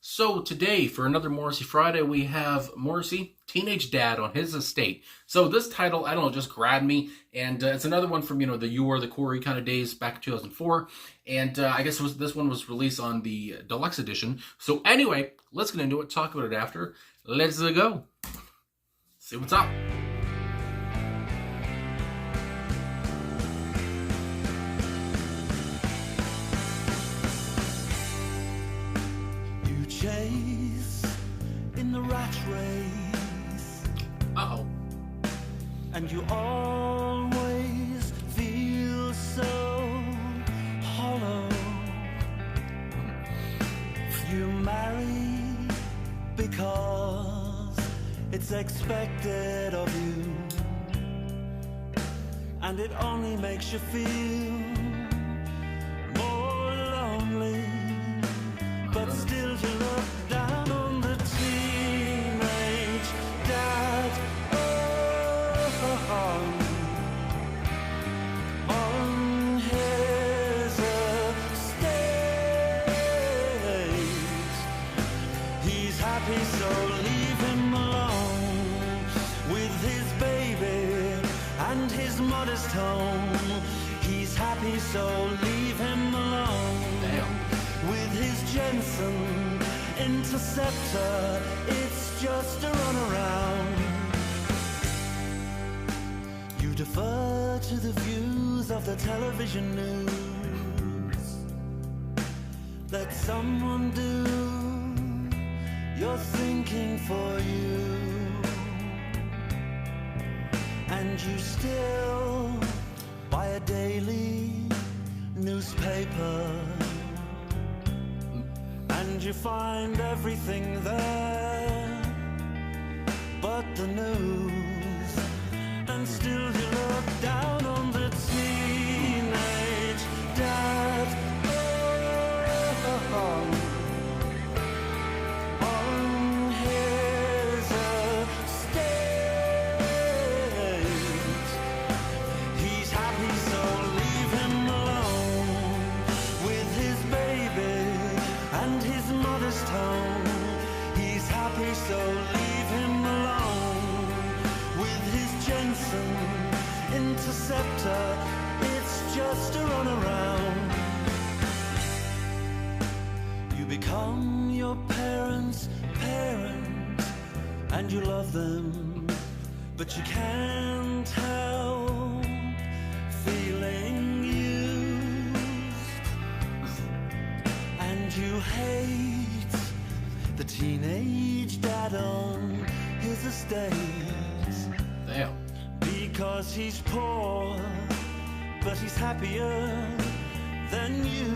So today, for another Morrissey Friday, we have Morrissey, Teenage Dad on His Estate. So this title, I don't know, just grabbed me, and it's another one from, the You Are the Corey kind of days back in 2004, and I guess this one was released on the deluxe edition. So anyway, let's get into it, talk about it after. Let's go. See what's up. Chase in the rat race. Uh-oh. And you always feel so hollow. You marry because it's expected of you, and it only makes you feel more lonely. But still you look down on the teenage dad on his estate. He's happy, so leave him alone with his baby and his modest home. He's happy, so leave him alone. Damn. With his Jensen Interceptor, it's just a runaround. You defer to the views of the television news. Let someone do your thinking for you. And you still buy a daily newspaper, and you find everything there but the news. And still you look down on the teenage dad on his estate. He's happy, so leave him alone with his baby and his modest home. He's happy, so leave him alone with his Jensen Interceptor. It's just a runaround. You become your parents' parent, and you love them, but you can't help feeling used. And you hate the teenage dad on his estate. Damn. Because he's poor, but he's happier than you.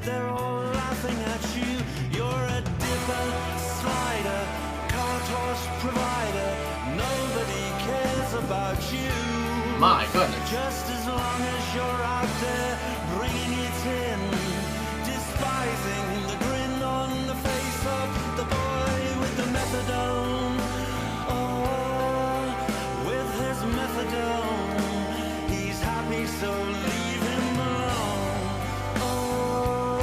They're all laughing at you. You're a dipper, slider, cart horse provider. Nobody cares about you. My goodness. Just as long as you're out there bringing it in, despising the grin on the face of the boy with the methadone. Oh, with his methadone, he's happy, so leave him alone. Oh,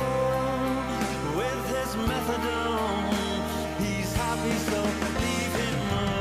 with his methadone, he's happy, so leave him alone.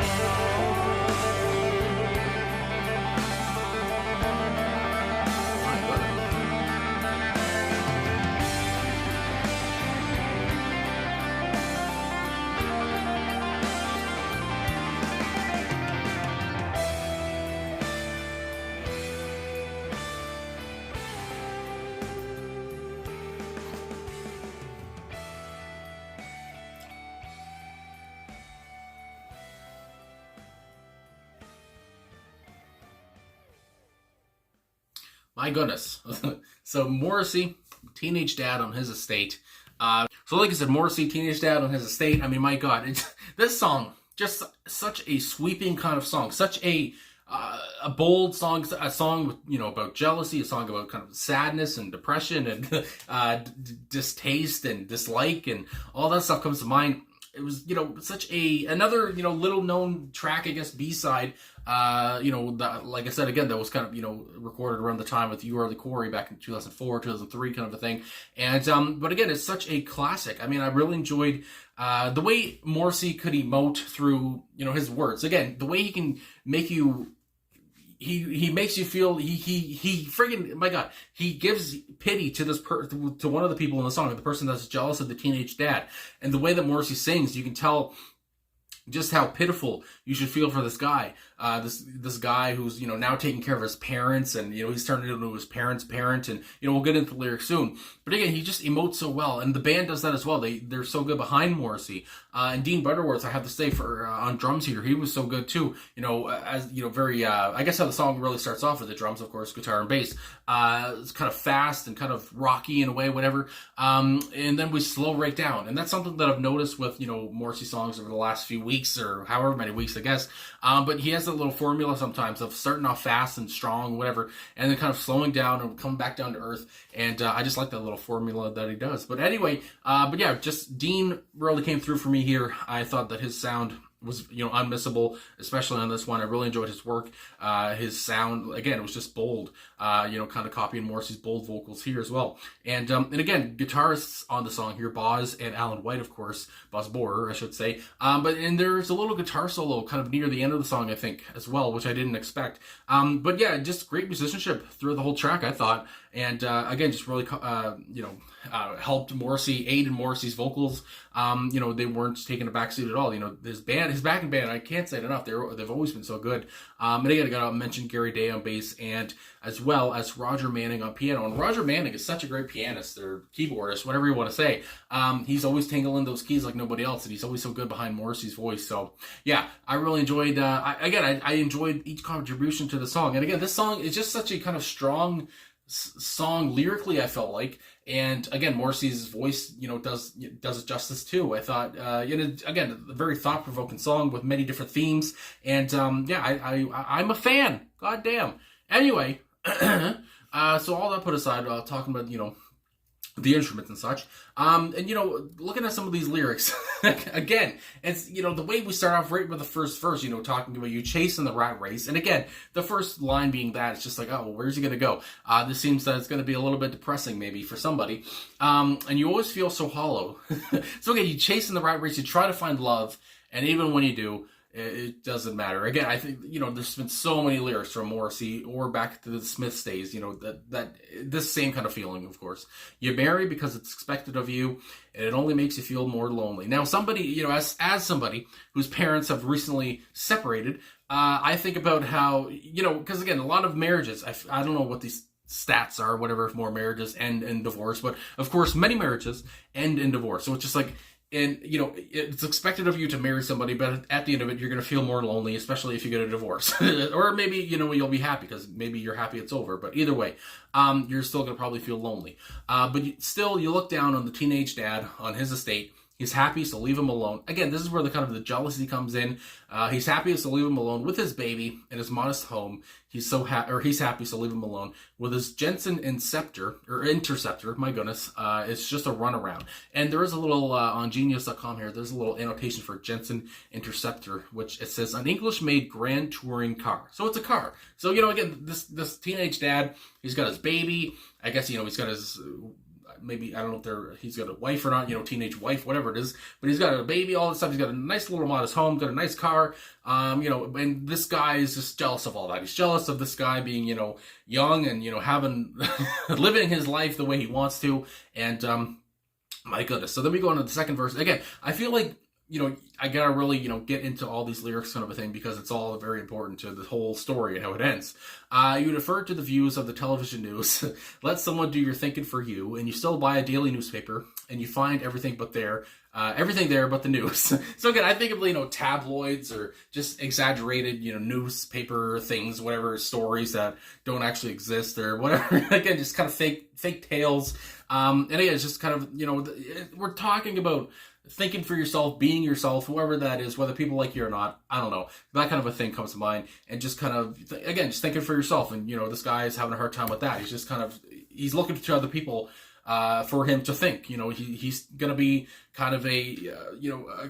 My goodness. My goodness. So Morrissey, Teenage Dad on His Estate. So like I said, Morrissey, Teenage Dad on His Estate. I mean, my God, this song, just such a sweeping kind of song, such a bold song, a song with, about jealousy, a song about kind of sadness and depression and distaste and dislike and all that stuff comes to mind. it was, such another, little known track, I guess, B-side, like I said, again, that was kind of, recorded around the time with You Are the Quarry back in 2004, 2003 kind of a thing. And, but again, it's such a classic. I mean, I really enjoyed, the way Morrissey could emote through, his words. Again, the way he can make you, he makes you feel, he friggin', my God, he gives pity to to one of the people in the song, the person that's jealous of the teenage dad. And the way that Morrissey sings, you can tell just how pitiful you should feel for this guy. This guy who's, now taking care of his parents, and, he's turned into his parents' parent, and, we'll get into the lyrics soon. But again, he just emotes so well, and the band does that as well. They're so good behind Morrissey. And Dean Butterworth, I have to say, for on drums here, he was so good too. Very, I guess how the song really starts off with the drums, of course, guitar and bass. It's kind of fast and kind of rocky in a way, whatever. And then we slow right down. And that's something that I've noticed with, Morrissey songs over the last few weeks, or however many weeks, I guess. But he has a little formula sometimes of starting off fast and strong, whatever, and then kind of slowing down and coming back down to earth. And I just like that little formula that he does. But anyway, just Dean really came through for me here. I thought that his sound was, unmissable, especially on this one. I really enjoyed his work. His sound, again, it was just bold, kind of copying Morrissey's bold vocals here as well. And again, guitarists on the song here, Boz and Alan White, of course, Boz Borer, I should say. And there's a little guitar solo kind of near the end of the song, I think, as well, which I didn't expect. But yeah, just great musicianship through the whole track, I thought. And again, just really, helped Morrissey, aided Morrissey's vocals. They weren't taking a backseat at all. His backing band, I can't say it enough. They've always been so good. And again, I gotta mention Gary Day on bass, and as well as Roger Manning on piano. And Roger Manning is such a great pianist, or keyboardist, whatever you want to say. He's always tangling those keys like nobody else, and he's always so good behind Morrissey's voice. So yeah, I really enjoyed. I enjoyed each contribution to the song. And again, this song is just such a kind of strong song lyrically, I felt like. And again, Morrissey's voice, does it justice too. I thought, again, a very thought-provoking song with many different themes. And I'm a fan. God damn. Anyway, so all that put aside, talking about, the instruments and such. Looking at some of these lyrics, again, it's, the way we start off right with the first verse, talking about you chasing the rat race. And again, the first line being that, it's just like, oh, well, where's he going to go? This seems that it's going to be a little bit depressing maybe for somebody. And you always feel so hollow. So again, you chasing the rat race, you try to find love. And even when you do, it doesn't matter. Again, I think, there's been so many lyrics from Morrissey or back to the Smiths days, that this same kind of feeling, of course. You marry because it's expected of you, and it only makes you feel more lonely. Now, somebody, as somebody whose parents have recently separated, I think about how, because again, a lot of marriages, I don't know what these stats are, whatever, if more marriages end in divorce, but of course, many marriages end in divorce. So it's just like, and, it's expected of you to marry somebody, but at the end of it, you're going to feel more lonely, especially if you get a divorce. Or maybe, you'll be happy because maybe you're happy it's over. But either way, you're still going to probably feel lonely. But you look down on the teenage dad on his estate. He's happy, so leave him alone. Again, this is where the jealousy comes in. He's happy, so leave him alone with his baby in his modest home. He's happy, so leave him alone with his Jensen Interceptor. My goodness, it's just a runaround. And there is a little on Genius.com here. There's a little annotation for Jensen Interceptor, which it says an English-made grand touring car. So it's a car. So again, this teenage dad, he's got his baby. I guess he's got his. Maybe, I don't know if he's got a wife or not, teenage wife, whatever it is, but he's got a baby, all this stuff. He's got a nice little modest home, got a nice car, and this guy is just jealous of all that. He's jealous of this guy being, young and, having, living his life the way he wants to. And, my goodness. So then we go on to the second verse. Again, I feel like, I gotta really, get into all these lyrics kind of a thing because it's all very important to the whole story and how it ends. You defer to the views of the television news. Let someone do your thinking for you, and you still buy a daily newspaper, and you find everything there but the news. So again, I think of, tabloids or just exaggerated, newspaper things, whatever, stories that don't actually exist or whatever. Again, just kind of fake tales. And again, it's just kind of, we're talking about thinking for yourself, being yourself, whoever that is, whether people like you or not, I don't know. That kind of a thing comes to mind. And just kind of, again, just thinking for yourself. And, this guy is having a hard time with that. He's just he's looking to other people, for him to think. He's going to be kind of a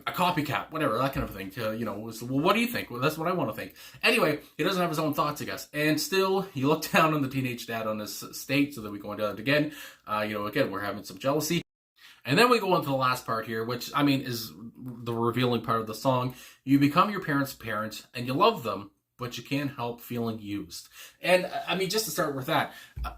copycat, whatever, that kind of thing. Well, what do you think? Well, that's what I want to think. Anyway, he doesn't have his own thoughts, I guess. And still, you look down on the teenage dad on his estate, so that we go into it again. Again, we're having some jealousy. And then we go on to the last part here, which, I mean, is the revealing part of the song. You become your parents' parent, and you love them, but you can't help feeling used. And, I mean, just to start with that,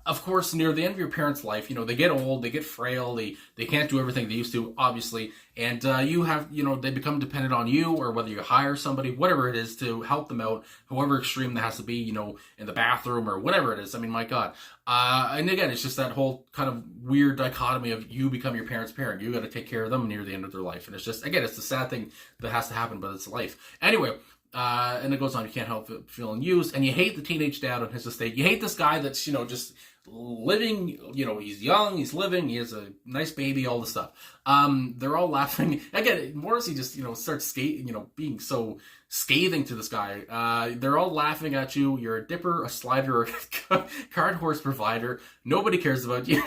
of course, near the end of your parents' life, they get old, they get frail, they can't do everything they used to, obviously, and they become dependent on you, or whether you hire somebody, whatever it is, to help them out, however extreme that has to be, in the bathroom, or whatever it is. I mean, my God. And again, it's just that whole kind of weird dichotomy of you become your parents' parent. You got to take care of them near the end of their life. And it's just, again, it's the sad thing that has to happen, but it's life. Anyway, and it goes on, you can't help feeling used, and you hate the teenage dad on his estate. You hate this guy that's, just living, he's young, he's living, he has a nice baby, all this stuff. They're all laughing. Again, Morrissey just, starts being so scathing to this guy. They're all laughing at you. You're a dipper, a slider, a cart horse provider. Nobody cares about you.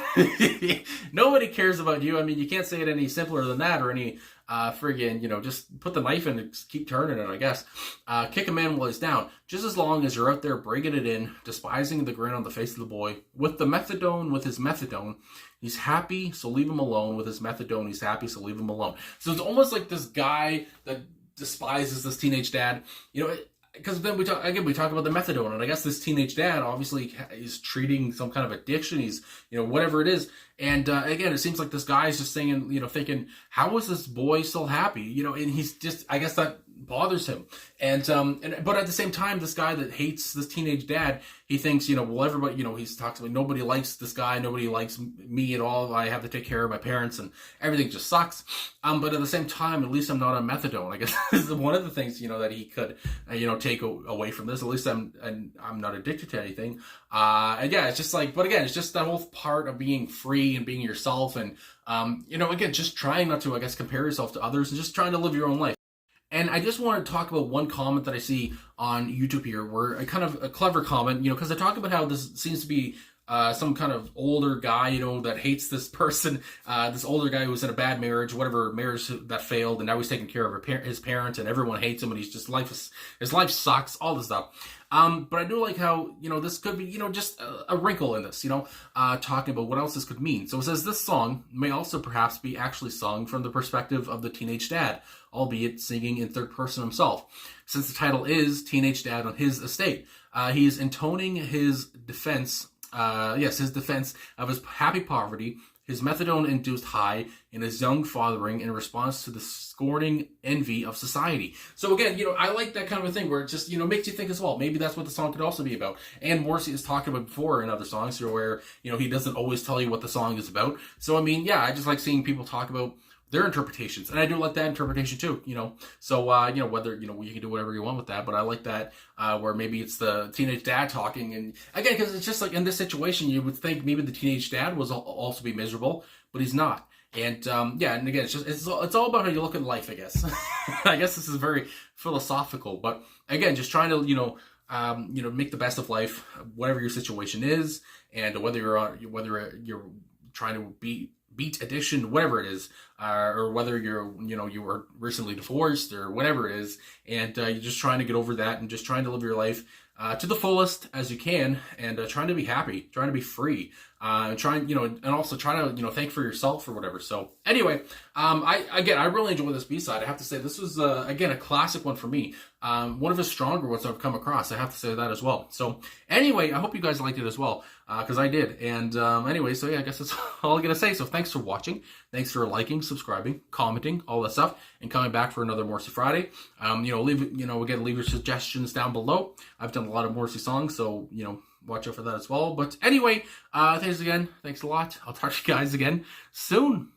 Nobody cares about you. I mean, you can't say it any simpler than that, or any friggin', just put the knife in and keep turning it, I guess. Kick a man while he's down. Just as long as you're out there bringing it in, despising the grin on the face of the boy. With his methadone, he's happy, so leave him alone. With his methadone, he's happy, so leave him alone. So it's almost like this guy that despises this teenage dad, because then we talk about the methadone, and I guess this teenage dad obviously is treating some kind of addiction. He's, whatever it is. And again, it seems like this guy is just saying, thinking, how is this boy still happy? And he's just, I guess that bothers him. But at the same time, this guy that hates this teenage dad, he thinks, well, everybody, he's talks about nobody likes this guy, nobody likes me at all. I have to take care of my parents, and everything just sucks. But at the same time, at least I'm not on methadone. I guess this is one of the things, that he could, take away from this. At least I'm not addicted to anything. And yeah, it's just like, but again, it's just that whole part of being free and being yourself, and again, just trying not to, I guess, compare yourself to others, and just trying to live your own life. And I just want to talk about one comment that I see on YouTube here, where a kind of a clever comment, because I talk about how this seems to be some kind of older guy, that hates this person, this older guy who was in a bad marriage, whatever marriage that failed, and now he's taking care of his parents, and everyone hates him, and he's just his life sucks, all this stuff. But I do like how, this could be, just a wrinkle in this, talking about what else this could mean. So it says this song may also perhaps be actually sung from the perspective of the teenage dad, albeit singing in third person himself. Since the title is Teenage Dad on His Estate, he is intoning his defense of his happy poverty, his methadone-induced high, and his young fathering in response to the scorning envy of society. So again, I like that kind of a thing where it just, makes you think as well. Maybe that's what the song could also be about. And Morrissey has talked about before in other songs where, he doesn't always tell you what the song is about. So, I mean, yeah, I just like seeing people talk about their interpretations, and I do like that interpretation too, so whether you can do whatever you want with that, but I like that where maybe it's the teenage dad talking, and again, because it's just like in this situation you would think maybe the teenage dad was also be miserable, but he's not. And and again, it's all about how you look at life, I guess. I guess this is very philosophical, but again, just trying to make the best of life, whatever your situation is, and whether you're trying to beat addiction, whatever it is, or whether you were recently divorced or whatever it is, and you're just trying to get over that and just trying to live your life to the fullest as you can, and trying to be happy, trying to be free, and trying, and also trying to, thank for yourself or whatever. So anyway, I really enjoy this B-side. I have to say this was again a classic one for me. One of the stronger ones I've come across. I have to say that as well. So anyway, I hope you guys liked it as well, because I did. And anyway, so yeah, I guess that's all I'm gonna say. So thanks for watching. Thanks for liking, subscribing, commenting, all that stuff, and coming back for another Morrissey Friday. Leave your suggestions down below. I've done a lot of Morrissey songs, so watch out for that as well. But anyway, thanks again. Thanks a lot. I'll talk to you guys again soon.